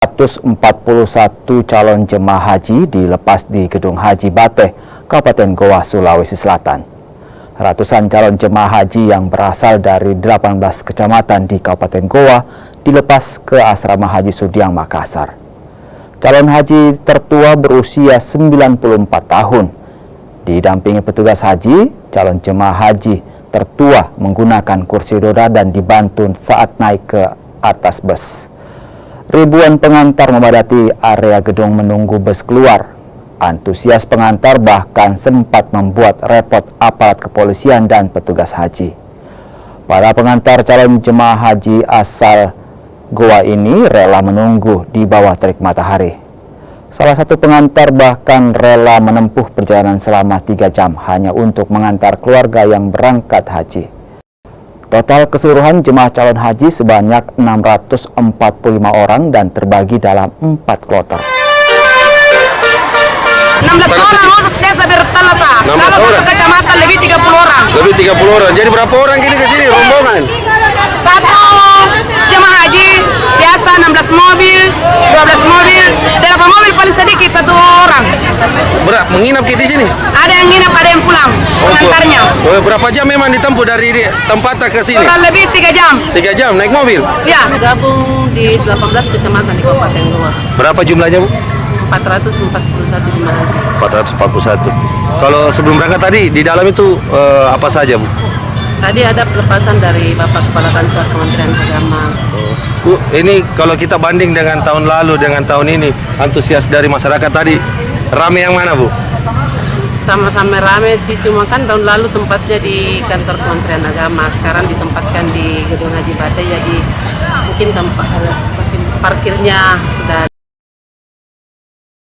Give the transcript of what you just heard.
141 calon jemaah haji dilepas di Gedung Haji Bateh, Kabupaten Goa, Sulawesi Selatan. Ratusan calon jemaah haji yang berasal dari 18 kecamatan di Kabupaten Goa dilepas ke Asrama Haji Sudiang, Makassar. Calon haji tertua berusia 94 tahun. Didampingi petugas haji, calon jemaah haji tertua menggunakan kursi roda dan dibantu saat naik ke atas bus. Ribuan pengantar memadati area gedung menunggu bus keluar. Antusias pengantar bahkan sempat membuat repot aparat kepolisian dan petugas haji. Para pengantar calon jemaah haji asal Goa ini rela menunggu di bawah terik matahari. Salah satu pengantar bahkan rela menempuh perjalanan selama 3 jam hanya untuk mengantar keluarga yang berangkat haji. Total keseluruhan jemaah calon haji sebanyak 645 orang dan terbagi dalam 4 kloter. 16 orang khusus desa Bertalasa. Kalau satu kecamatan lebih 30 orang. Lebih 30 orang. Jadi berapa orang gini ke sini rombongan? Satu jemaah haji biasa 16 mobil, 12 mobil, 8 mobil paling sedikit 1 orang. Menginap di sini? Ada yang nginap, ada yang pulang. Pengantarnya. Berapa jam memang ditempuh dari tempatnya ke sini? Kurang lebih 3 jam. 3 jam naik mobil? Ya. Gabung di 18 kecamatan di Kabupaten Goa. Berapa jumlahnya, Bu? 441 jemaah haji. 441. Kalau sebelum berangkat tadi di dalam itu apa saja, Bu? Tadi ada pelepasan dari Bapak Kepala Kantor Kementerian Agama. Bu, ini kalau kita banding dengan tahun lalu dengan tahun ini, antusias dari masyarakat tadi rame yang mana, Bu? Sama-sama rame sih, cuma kan tahun lalu tempatnya di kantor Kementerian Agama, sekarang ditempatkan di Gedung Haji Bateh, jadi mungkin tempat parkirnya sudah